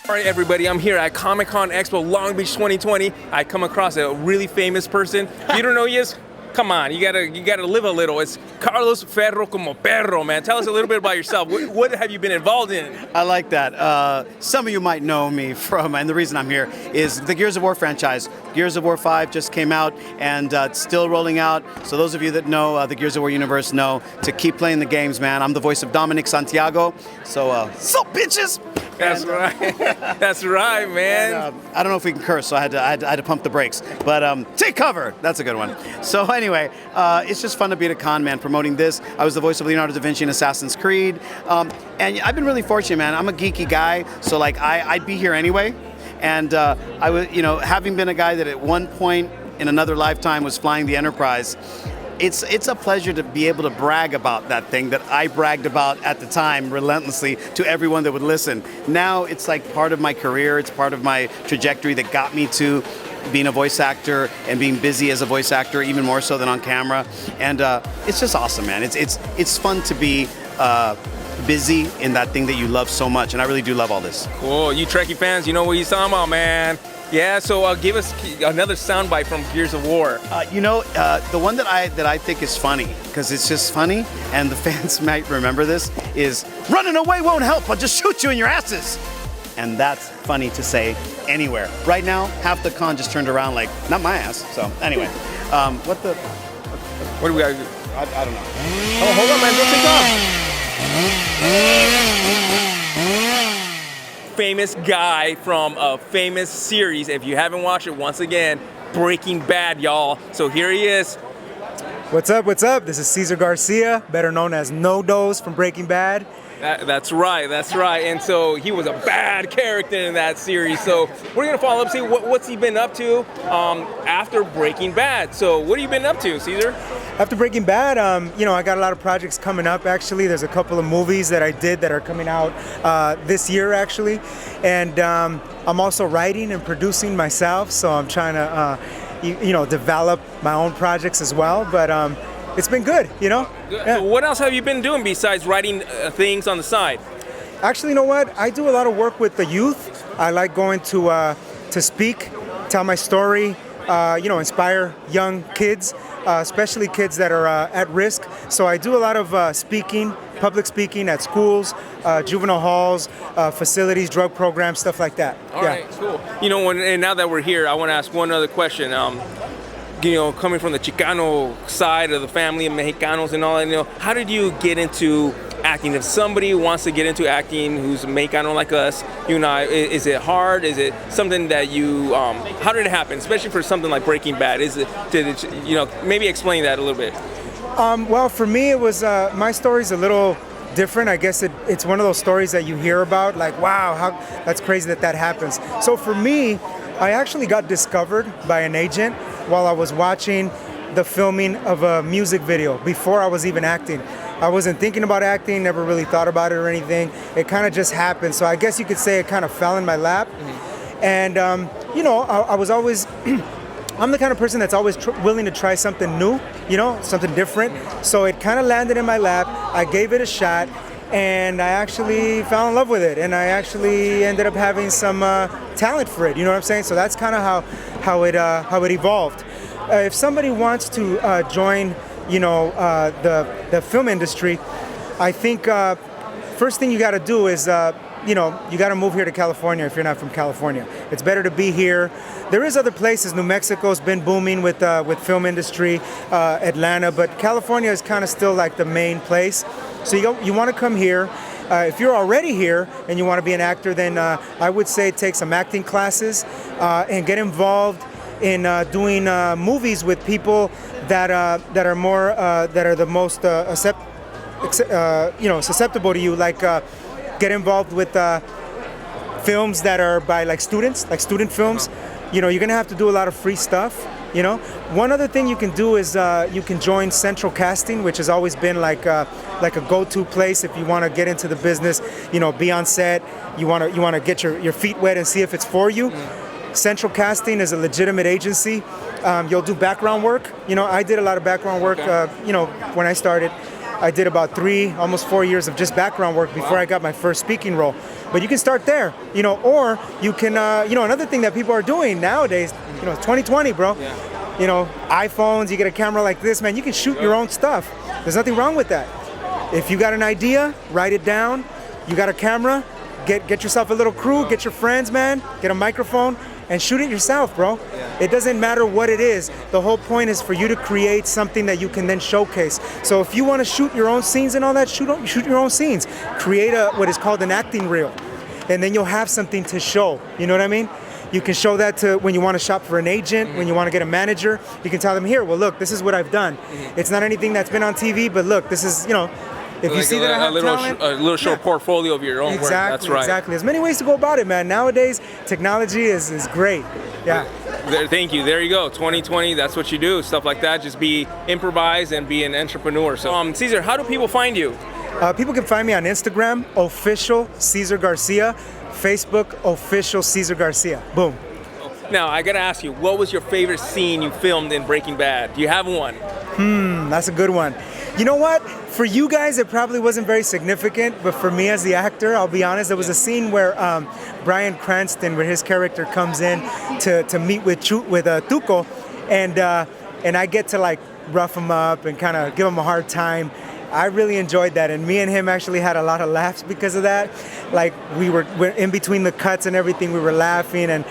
All right, everybody, I'm here at Comic-Con Expo Long Beach 2020. I come across a really famous person. You don't know who he is? Come on, you gotta live a little. It's Carlos Ferro como perro, man. Tell us a little bit about yourself. What have you been involved in? I like that. Some of you might know me from, and the reason I'm here is the Gears of War franchise. Gears of War 5 just came out and it's still rolling out. So those of you that know the Gears of War universe know to keep playing the games, man. I'm the voice of Dominic Santiago. So bitches! That's right. That's right, man. And, I don't know if we can curse, so I had to pump the brakes. But take cover. That's a good one. So anyway, it's just fun to be at a con, man, promoting this. I was the voice of Leonardo da Vinci in Assassin's Creed. And I've been really fortunate, man. I'm a geeky guy, so like I'd be here anyway. And I was, having been a guy that at one point in another lifetime was flying the Enterprise, it's a pleasure to be able to brag about that thing that I bragged about at the time relentlessly to everyone that would listen. Now it's like part of my career. It's part of my trajectory that got me to being a voice actor and being busy as a voice actor, even more so than on camera. And it's just awesome, man. It's fun to be busy in that thing that you love so much, and I really do love all this. Cool. You Trekkie fans, you know what he's talking about, man. Yeah, so give us another soundbite from Gears of War. The one that I think is funny, because it's just funny, and the fans might remember this, is running away won't help, I'll just shoot you in your asses. And that's funny to say anywhere. Right now, half the con just turned around like, not my ass. So anyway, what do we got? I don't know. Oh, hold on, man, don't take off. Famous guy from a famous series. If you haven't watched it, once again, Breaking Bad, y'all. So here he is. What's up? What's up? This is Cesar Garcia, better known as No Dose from Breaking Bad. That's right. And so he was a bad character in that series. So we're gonna follow up, see what's he been up to after Breaking Bad. So what have you been up to, Cesar? After Breaking Bad, I got a lot of projects coming up. Actually, there's a couple of movies that I did that are coming out this year, actually, and I'm also writing and producing myself. So I'm trying to, develop my own projects as well. But it's been good, Yeah. So what else have you been doing besides writing things on the side? Actually, you know what? I do a lot of work with the youth. I like going to speak, tell my story, inspire young kids, especially kids that are at risk. So I do a lot of speaking, public speaking at schools, juvenile halls, facilities, drug programs, stuff like that. All right, cool. And now that we're here, I want to ask one other question. Coming from the Chicano side of the family of Mexicanos and all that, how did you get into acting? If somebody wants to get into acting who's Mexicano like us, is it hard? Is it something that you, how did it happen? Especially for something like Breaking Bad, maybe explain that a little bit. Well, for me, it was, my story's a little different. I guess it's one of those stories that you hear about, like, wow, that's crazy that happens. So for me, I actually got discovered by an agent while I was watching the filming of a music video before I was even acting. I wasn't thinking about acting, never really thought about it or anything. It kind of just happened. So I guess you could say it kind of fell in my lap. Mm-hmm. And, I was always, I'm the kind of person that's always willing to try something new, something different. So it kind of landed in my lap. I gave it a shot. And I actually fell in love with it, and I actually ended up having some talent for it. You know what I'm saying? So that's kind of how it evolved. If somebody wants to join, the film industry, I think first thing you got to do is you got to move here to California if you're not from California. It's better to be here. There is other places. New Mexico's been booming with film industry, Atlanta, but California is kind of still like the main place. So you want to come here. If you're already here and you want to be an actor, then I would say take some acting classes and get involved in doing movies with people that are more that are the most susceptible to you. Like get involved with films that are by like students, like student films. You're gonna have to do a lot of free stuff. One other thing you can do is you can join Central Casting, which has always been like a go-to place if you want to get into the business. Be on set. You want to get your feet wet and see if it's for you. Central Casting is a legitimate agency. You'll do background work. I did a lot of background work. When I started, I did about 3, almost 4 years of just background work before I got my first speaking role. But you can start there, you know, or you can, you know, another thing that people are doing nowadays, you know, it's 2020, bro. Yeah. You know, iPhones, you get a camera like this, man, you can shoot your own stuff. There's nothing wrong with that. If you got an idea, write it down. You got a camera, get yourself a little crew, get your friends, man, get a microphone, and shoot it yourself, bro. Yeah. It doesn't matter what it is. The whole point is for you to create something that you can then showcase. So if you want to shoot your own scenes and all that, shoot your own scenes. Create what is called an acting reel, and then you'll have something to show. You know what I mean? You can show that to when you want to shop for an agent, when you want to get a manager. You can tell them, here, well, look, this is what I've done. It's not anything that's been on TV, but look, this is, you know, if you see that I have talent, a little short portfolio of your own work. That's right. Exactly. There's many ways to go about it, man. Nowadays, technology is great. Yeah. Thank you. There you go. 2020. That's what you do. Stuff like that. Just improvise and be an entrepreneur. So, Cesar, how do people find you? People can find me on Instagram, official Cesar Garcia, Facebook, official Cesar Garcia. Boom. Now, I gotta ask you, what was your favorite scene you filmed in Breaking Bad? Do you have one? That's a good one. You know what? For you guys, it probably wasn't very significant, but for me as the actor, I'll be honest, there was a scene where Bryan Cranston, where his character comes in to meet with Tuco, and I get to like rough him up and kind of give him a hard time. I really enjoyed that, and me and him actually had a lot of laughs because of that. Like we're in between the cuts and everything, we were laughing, and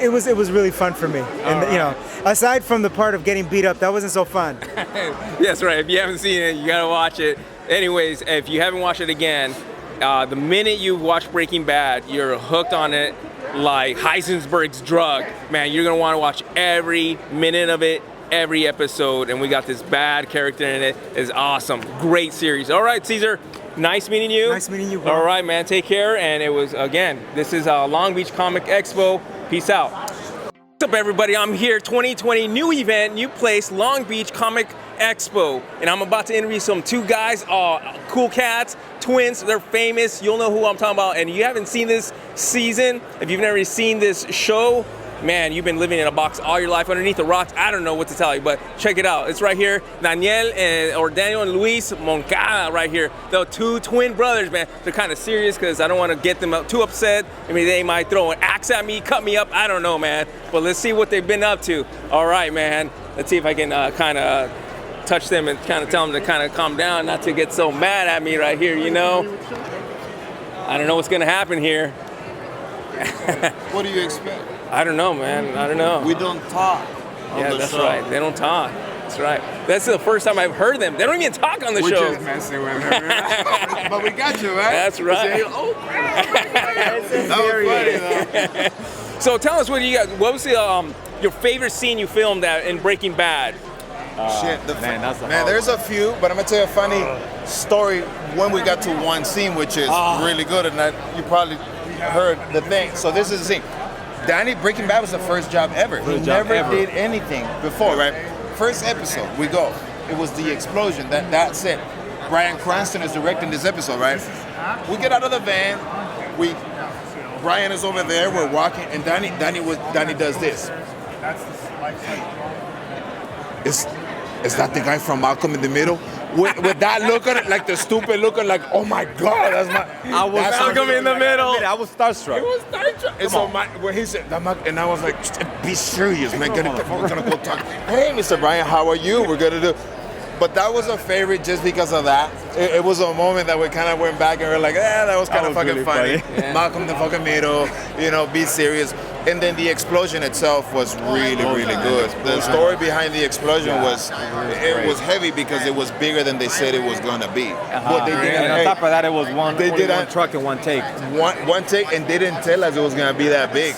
it was really fun for me. And you know, aside from the part of getting beat up, that wasn't so fun. That's right. If you haven't seen it, you gotta watch it. Anyways, if you haven't watched it again, the minute you watch Breaking Bad, you're hooked on it like Heisenberg's drug. Man, you're gonna want to watch every minute of it, every episode, and we got this bad character in it. It's awesome. Great series. All right, Cesar, nice meeting you. Nice meeting you, bro. All right, man, take care. And it was, again, this is Long Beach Comic Expo. Peace out. What's up, everybody? I'm here, 2020, new event, new place, Long Beach Comic Expo. And I'm about to interview two guys, cool cats, twins. They're famous. You'll know who I'm talking about. And you haven't seen this season, if you've never seen this show, man, you've been living in a box all your life underneath the rocks. I don't know what to tell you, but check it out. It's right here. Danielle and Luis Moncada right here. The two twin brothers, man. They're kind of serious because I don't want to get them too upset. I mean, they might throw an axe at me, cut me up. I don't know, man. But let's see what they've been up to. All right, man. Let's see if I can kind of touch them and kind of tell them to kind of calm down, not to get so mad at me right here, you know? I don't know what's going to happen here. What do you expect? I don't know, man. I don't know. We don't talk on Yeah, the that's show. right. They don't talk. That's right. That's the first time I've heard them. They don't even talk on the We're show. just messing with her. But we got you, right? That's right. Say, oh, that was funny, though. So tell us what was your favorite scene you filmed in Breaking Bad? Man, there's a few, but I'm gonna tell you a funny story when we got to one scene, which is really good, and you probably heard the thing. So this is the scene. Breaking Bad was the first job ever. He never did anything before, right? First episode, we go. It was the explosion. That's it. Bryan Cranston is directing this episode, right? We get out of the van. Brian is over there. We're walking, and Danny does this. Is that the guy from Malcolm in the Middle? With that look on it, like the stupid look on, like, oh my God, that's my. I was Malcolm in the Middle. I was starstruck. He was starstruck. And so when he said, and I was like, be serious, man. We're gonna go talk. Hey, Mr. Brian, how are you? We're gonna do. But that was a favorite just because of that. It was a moment that we kind of went back and we were like, that was kind of fucking really funny. funny. Malcolm the fucking Middle, be serious. And then the explosion itself was really, really good. The story behind the explosion was heavy because it was bigger than they said it was gonna be. But they didn't. And on top of that, it was one truck and one take. One take, and they didn't tell us it was gonna be that big.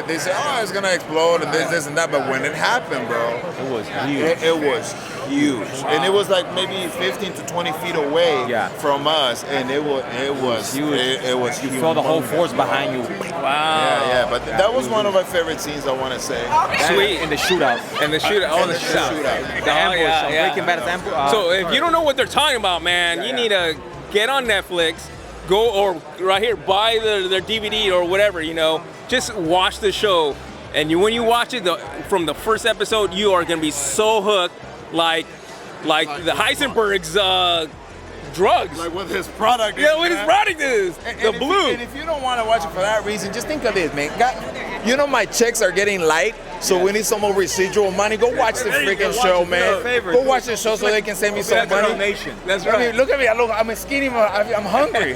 They said, it's gonna explode and this and that. But when it happened, bro, It was huge. it was huge, and it was like maybe 15 to 20 feet away from us, and it was huge. It was huge. You felt the whole force behind you. Wow. Yeah, but that was one of my favorite scenes, I want to say. Sweet. In the shootout. And the shootout. Oh, the The shootout. shootout. The ambush. yeah. Breaking Bad ambush. So if you don't know what they're talking about, man, you need to get on Netflix, go or right here, buy their DVD or whatever, just watch the show. And when you watch it from the first episode, you are gonna be so hooked, like the Heisenberg's drugs. Like what his product is. Yeah, what his man. product is. The blue. And if you don't want to watch it for that reason, just think of this, man. You know my checks are getting light, so we need some more residual money. Go watch the freaking show, man. Go watch the show so they can send me some money. That's I right. mean, look at me. I'm a skinny. I'm hungry.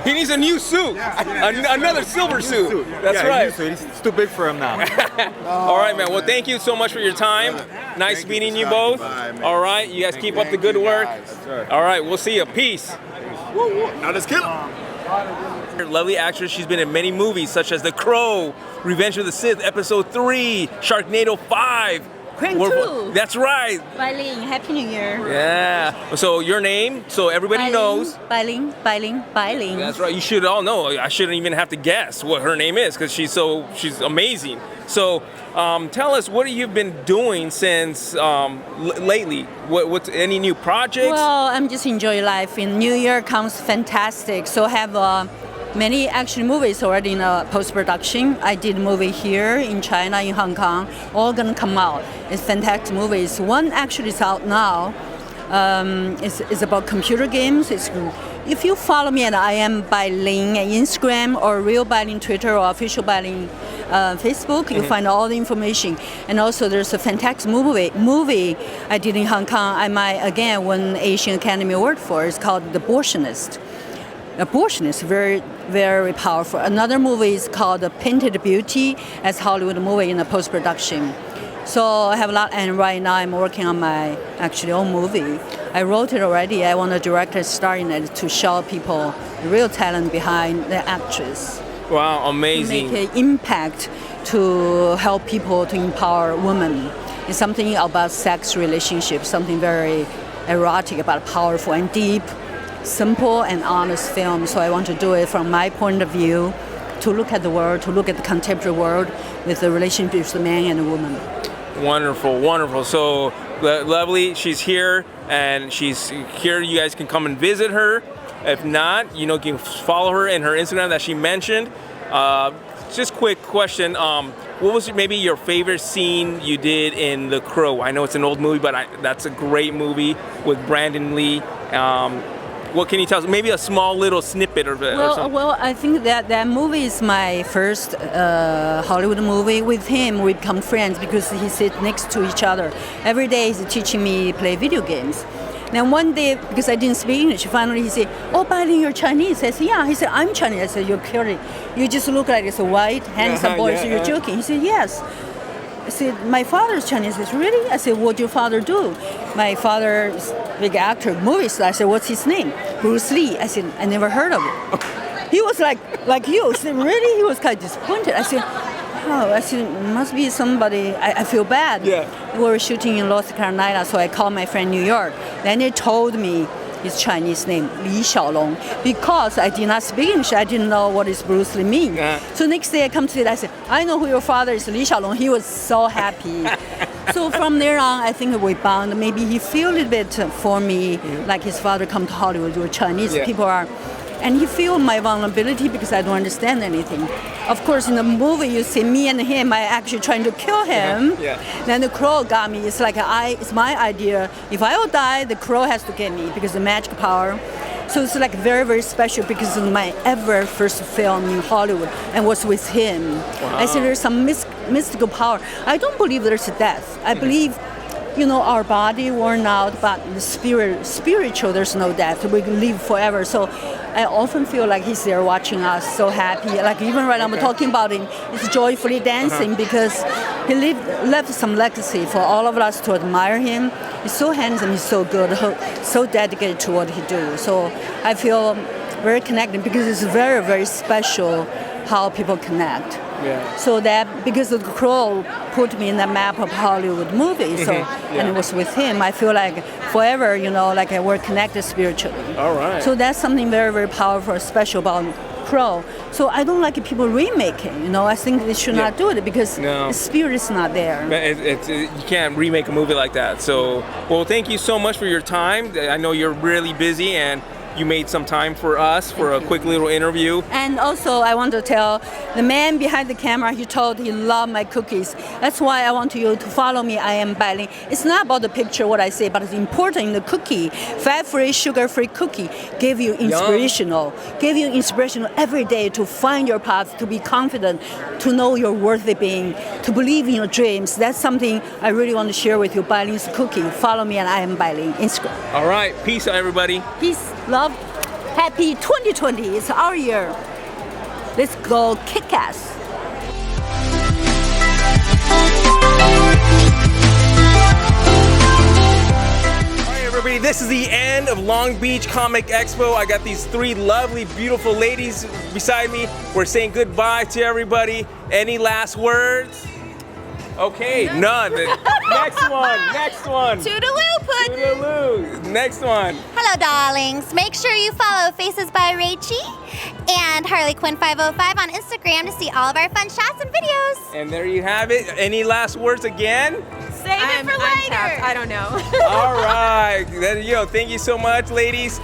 He needs a new suit. Another silver suit. That's right. It's too big for him now. All right, man. Well, thank you so much for your time. Nice meeting you both. All right. You guys keep up the good work. All right. We'll see you. Peace. Now let's kill him. Lovely actress. She's been in many movies such as The Crow, Revenge of the Sith, Episode 3, Sharknado 5. Crane 2. That's right. Bai Ling, Happy New Year. Yeah. So your name, so everybody knows. Bai Ling. That's right. You should all know. I shouldn't even have to guess what her name is because she's amazing. So tell us, what have you been doing since lately? What's any new projects? Well, I'm just enjoying life. In New Year comes fantastic. So I have many action movies already in post-production. I did a movie here in China, in Hong Kong. All gonna come out. It's fantastic movies. One actually is out now. It's about computer games. If you follow me, and I am Bai Ling on Instagram or Real Bai Ling Twitter or Official Bai Ling Facebook, you'll find all the information. And also there's a fantastic movie I did in Hong Kong. I might again win Asian Academy Award for. It's called The Abortionist. Abortionist, very, very powerful. Another movie is called The Painted Beauty, as Hollywood movie in the post-production. So I have a lot, and right now I'm working on my actually own movie. I wrote it already. I want a director starring it to show people the real talent behind the actress. Wow, amazing. Make an impact to help people to empower women. It's something about sex relationships, something very erotic, but powerful and deep, simple and honest film. So I want to do it from my point of view, to look at the world, to look at the contemporary world with the relationship between the man and the woman. Wonderful, wonderful. So lovely, she's here, and she's here. You guys can come and visit her. If not, you can follow her in her Instagram that she mentioned. Just quick question. What was maybe your favorite scene you did in The Crow? I know it's an old movie, but that's a great movie with Brandon Lee. What can you tell us? Maybe a small little snippet of it. Well, I think that movie is my first Hollywood movie. With him, we become friends because he sits next to each other. Every day he's teaching me play video games. Then one day, because I didn't speak English, finally he said, "Oh, Bai Ling, you're Chinese." I said, "Yeah." He said, "I'm Chinese." I said, "You're kidding. You just look like it's a white, handsome boy, so you're joking." He said, "Yes." I said, "My father's Chinese." He said, "Really?" I said, "What'd your father do?" My father is a big actor, movie star. I said, "What's his name?" Bruce Lee. I said, "I never heard of it." He was like you. I said, "Really?" He was kind of disappointed. I said, "Oh," I said, "Must be somebody." I feel bad. Yeah. We were shooting in North Carolina, so I called my friend in New York. Then they told me his Chinese name, Li Xiaolong, because I did not speak English. I didn't know what is Bruce Lee mean. Yeah. So next day I come to it, I said, "I know who your father is, Li Xiaolong." He was so happy. So from there on, I think we bond. Maybe he feel a little bit for me, like his father come to Hollywood, where Chinese people are. And he feel my vulnerability because I don't understand anything. Of course, in the movie, you see me and him, I actually trying to kill him. Yeah. Then the crow got me. It's like it's my idea. If I will die, the crow has to get me because of the magic power. So it's like very, very special because it's my ever first film in Hollywood and was with him. Wow. I said there's some mystical power. I don't believe there's a death. I believe our body worn out, but the spiritual, there's no death. We live forever. So I often feel like he's there watching us, so happy. Like even right now, I'm talking about him, he's joyfully dancing because he left some legacy for all of us to admire him. He's so handsome, he's so good, so dedicated to what he do. So I feel very connected because it's very, very special how people connect. Yeah. So that because the crow put me in the map of Hollywood movies, so and it was with him. I feel like forever, like we're connected spiritually. All right. So that's something very, very powerful, special about Crow. So I don't like people remaking. I think they should not do it because the spirit is not there. You can't remake a movie like that. So, well, thank you so much for your time. I know you're really busy, and you made some time for us for a quick little interview. And also, I want to tell the man behind the camera, he told he loved my cookies. That's why I want you to follow me. I am Bai Ling. It's not about the picture, what I say, but it's important in the cookie. Fat-free, sugar-free cookie give you inspirational. Give you inspirational every day to find your path, to be confident, to know you're worthy being, to believe in your dreams. That's something I really want to share with you. Bai Ling's cookie. Follow me and I am Bai Ling. Instagram. All right, peace out, everybody. Peace, love, happy 2020. It's our year. Let's go kick ass. All right, everybody, this is the end of Long Beach Comic Expo. I got these three lovely, beautiful ladies beside me. We're saying goodbye to everybody. Any last words? Okay, none. Next one. Toodaloo, Puddin'. Toodaloo. Next one. Hello, darlings. Make sure you follow Faces by Rachie and Harley Quinn 505 on Instagram to see all of our fun shots and videos. And there you have it. Any last words again? Save it for later. I don't know. All right. There you go. Thank you so much, ladies.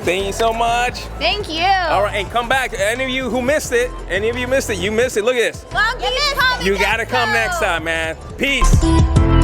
Thank you so much. Thank you. All right, and come back. Any of you who missed it, you missed it. Look at this. Long Beach Comic You gotta come Expo. next time, man. Peace.